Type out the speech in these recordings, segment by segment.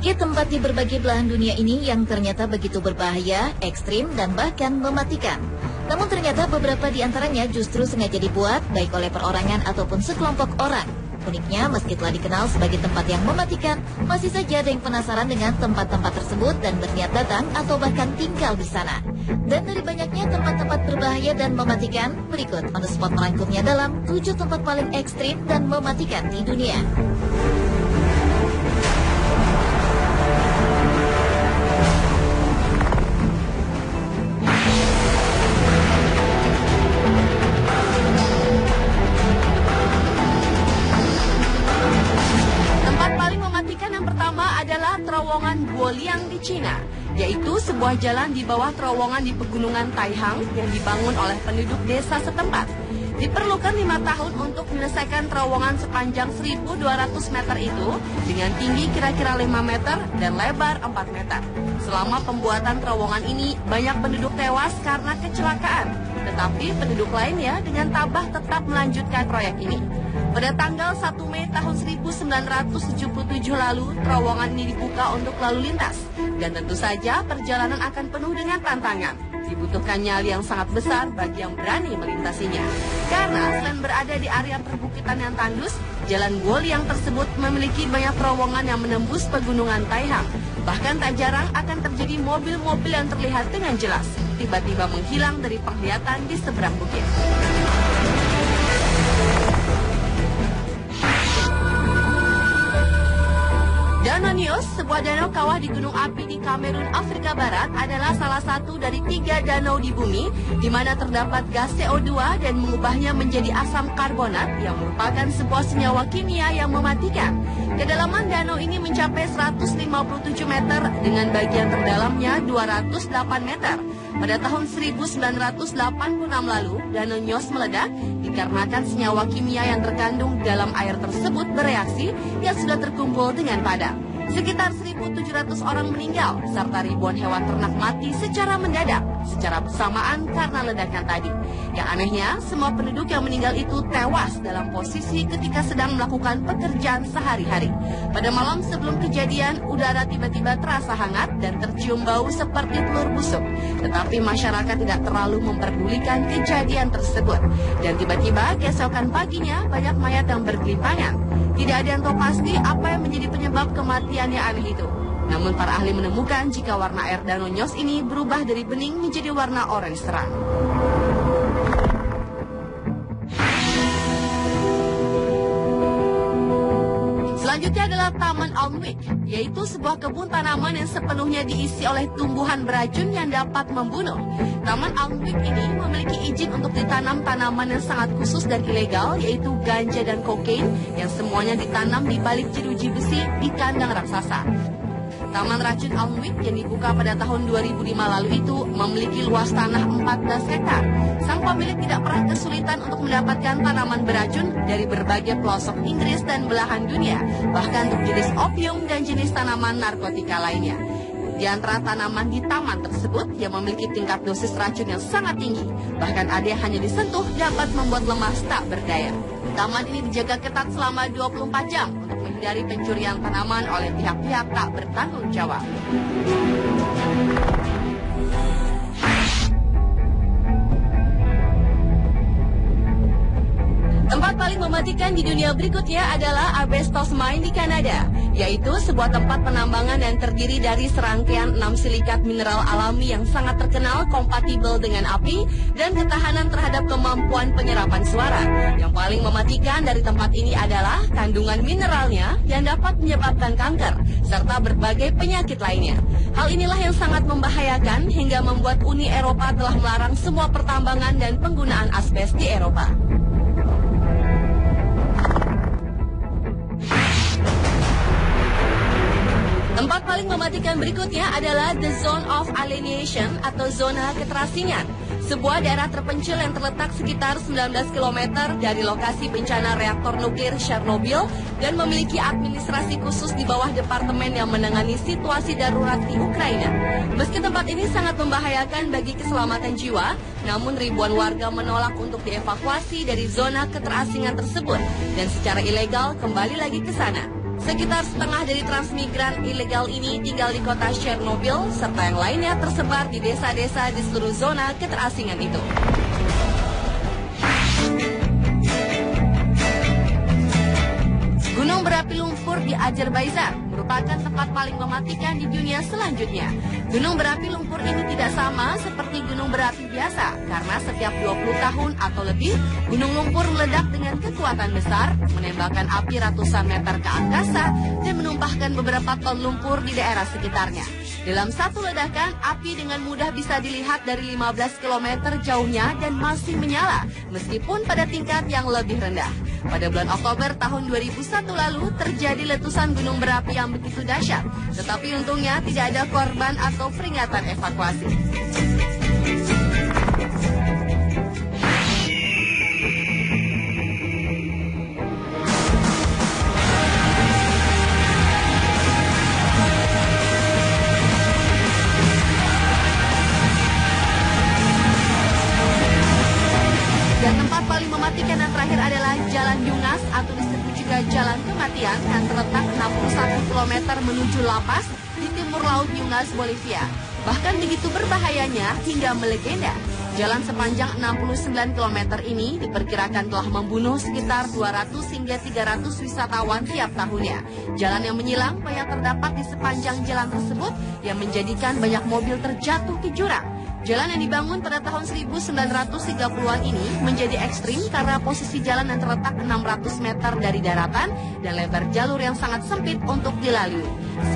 Sedikit tempat di berbagai belahan dunia ini yang ternyata begitu berbahaya, ekstrim, dan bahkan mematikan. Namun ternyata beberapa di antaranya justru sengaja dibuat baik oleh perorangan ataupun sekelompok orang. Uniknya, meski telah dikenal sebagai tempat yang mematikan, masih saja ada yang penasaran dengan tempat-tempat tersebut dan berniat datang atau bahkan tinggal di sana. Dan dari banyaknya tempat-tempat berbahaya dan mematikan, berikut On The Spot merangkumnya dalam 7 tempat paling ekstrim dan mematikan di dunia. Adalah terowongan Guoliang di Cina, yaitu sebuah jalan di bawah terowongan di pegunungan Taihang yang dibangun oleh penduduk desa setempat. Diperlukan 5 tahun untuk menyelesaikan terowongan sepanjang 1.200 meter itu dengan tinggi kira-kira 5 meter dan lebar 4 meter. Selama pembuatan terowongan ini, banyak penduduk tewas karena kecelakaan, tetapi penduduk lainnya dengan tabah tetap melanjutkan proyek ini. Pada tanggal 1 Mei tahun 1977 lalu, terowongan ini dibuka untuk lalu lintas. Dan tentu saja perjalanan akan penuh dengan tantangan. Dibutuhkan nyali yang sangat besar bagi yang berani melintasinya. Karena selain berada di area perbukitan yang tandus, jalan Guoliang tersebut memiliki banyak terowongan yang menembus pegunungan Taihang. Bahkan tak jarang akan terjadi mobil-mobil yang terlihat dengan jelas tiba-tiba menghilang dari penglihatan di seberang bukit. Danau Nyos, sebuah danau kawah di gunung api di Kamerun, Afrika Barat, adalah salah satu dari 3 danau di bumi di mana terdapat gas CO2 dan mengubahnya menjadi asam karbonat yang merupakan sebuah senyawa kimia yang mematikan. Kedalaman danau ini mencapai 157 meter dengan bagian terdalamnya 208 meter. Pada tahun 1986 lalu, Danau Nyos meledak dikarenakan senyawa kimia yang terkandung dalam air tersebut bereaksi yang sudah terkumpul dengan padat. Sekitar 1.700 orang meninggal, serta ribuan hewan ternak mati secara mendadak, secara bersamaan karena ledakan tadi. Yang anehnya, semua penduduk yang meninggal itu tewas dalam posisi ketika sedang melakukan pekerjaan sehari-hari. Pada malam sebelum kejadian, udara tiba-tiba terasa hangat dan tercium bau seperti telur busuk. Tetapi masyarakat tidak terlalu memperdulikan kejadian tersebut. Dan tiba-tiba, keesokan paginya, banyak mayat yang bergelimpangan. Tidak ada yang tahu pasti apa yang menjadi penyebab kematian yang aneh itu. Namun para ahli menemukan jika warna air Danau Nyos ini berubah dari bening menjadi warna oranye terang. Selanjutnya adalah Taman Alnwick, yaitu sebuah kebun tanaman yang sepenuhnya diisi oleh tumbuhan beracun yang dapat membunuh. Taman Alnwick ini memiliki izin untuk ditanam tanaman yang sangat khusus dan ilegal, yaitu ganja dan kokain yang semuanya ditanam di balik jeruji besi di kandang raksasa. Taman Racun Alnwick yang dibuka pada tahun 2005 lalu itu memiliki luas tanah 14 hektar. Sang pemilik tidak pernah kesulitan untuk mendapatkan tanaman beracun dari berbagai pelosok Inggris dan belahan dunia, bahkan untuk jenis opium dan jenis tanaman narkotika lainnya. Di antara tanaman di taman tersebut yang memiliki tingkat dosis racun yang sangat tinggi, bahkan ada yang hanya disentuh dapat membuat lemas tak berdaya. Taman ini dijaga ketat selama 24 jam untuk menghindari pencurian tanaman oleh pihak-pihak tak bertanggung jawab. Tempat paling mematikan di dunia berikutnya adalah Asbestos Mine di Kanada, yaitu sebuah tempat penambangan yang terdiri dari serangkaian 6 silikat mineral alami yang sangat terkenal kompatibel dengan api dan ketahanan terhadap kemampuan penyerapan suara. Yang paling mematikan dari tempat ini adalah kandungan mineralnya yang dapat menyebabkan kanker serta berbagai penyakit lainnya. Hal inilah yang sangat membahayakan hingga membuat Uni Eropa telah melarang semua pertambangan dan penggunaan asbes di Eropa. Tempat paling mematikan berikutnya adalah The Zone of Alienation atau zona keterasingan. Sebuah daerah terpencil yang terletak sekitar 19 km dari lokasi bencana reaktor nuklir Chernobyl dan memiliki administrasi khusus di bawah departemen yang menangani situasi darurat di Ukraina. Meski tempat ini sangat membahayakan bagi keselamatan jiwa, namun ribuan warga menolak untuk dievakuasi dari zona keterasingan tersebut dan secara ilegal kembali lagi ke sana. Sekitar setengah dari transmigran ilegal ini tinggal di kota Chernobyl, serta yang lainnya tersebar di desa-desa di seluruh zona keterasingan itu. Gunung berapi lumpur di Azerbaijan merupakan tempat paling mematikan di dunia selanjutnya. Gunung berapi lumpur ini tidak sama seperti gunung berapi biasa, karena setiap 20 tahun atau lebih, gunung lumpur meledak dengan kekuatan besar, menembakkan api ratusan meter ke angkasa, dan menumpahkan beberapa ton lumpur di daerah sekitarnya. Dalam satu ledakan, api dengan mudah bisa dilihat dari 15 km jauhnya dan masih menyala, meskipun pada tingkat yang lebih rendah. Pada bulan Oktober tahun 2001 lalu terjadi letusan gunung berapi yang begitu dahsyat, tetapi untungnya tidak ada korban atau peringatan evakuasi. Dan tempat paling mematikan yang terakhir adalah Jalan Yungas atau disebut juga Jalan Kematian yang terletak 61 km menuju lapas di timur laut Yungas, Bolivia. Bahkan begitu berbahayanya hingga melegenda. Jalan sepanjang 69 km ini diperkirakan telah membunuh sekitar 200 hingga 300 wisatawan tiap tahunnya. Jalan yang menyilang banyak terdapat di sepanjang jalan tersebut yang menjadikan banyak mobil terjatuh ke jurang. Jalan yang dibangun pada tahun 1930-an ini menjadi ekstrim karena posisi jalan yang terletak 600 meter dari daratan dan lebar jalur yang sangat sempit untuk dilalui.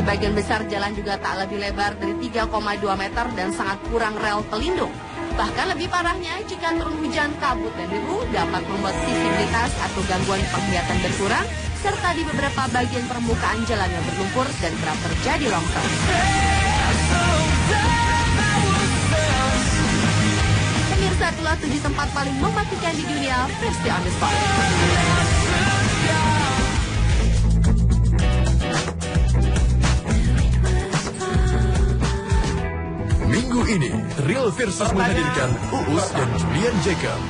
Sebagian besar jalan juga tak lebih lebar dari 3,2 meter dan sangat kurang rel pelindung. Bahkan lebih parahnya, jika turun hujan, kabut dan debu dapat membuat visibilitas atau gangguan penglihatan berkurang, serta di beberapa bagian permukaan jalan yang berlumpur dan kerap terjadi longsor. Pemirsa, itulah 7 tempat paling mematikan di dunia versi on the spot. Minggu ini, Real Versus menghadirkan Uus dan Julian Jacob.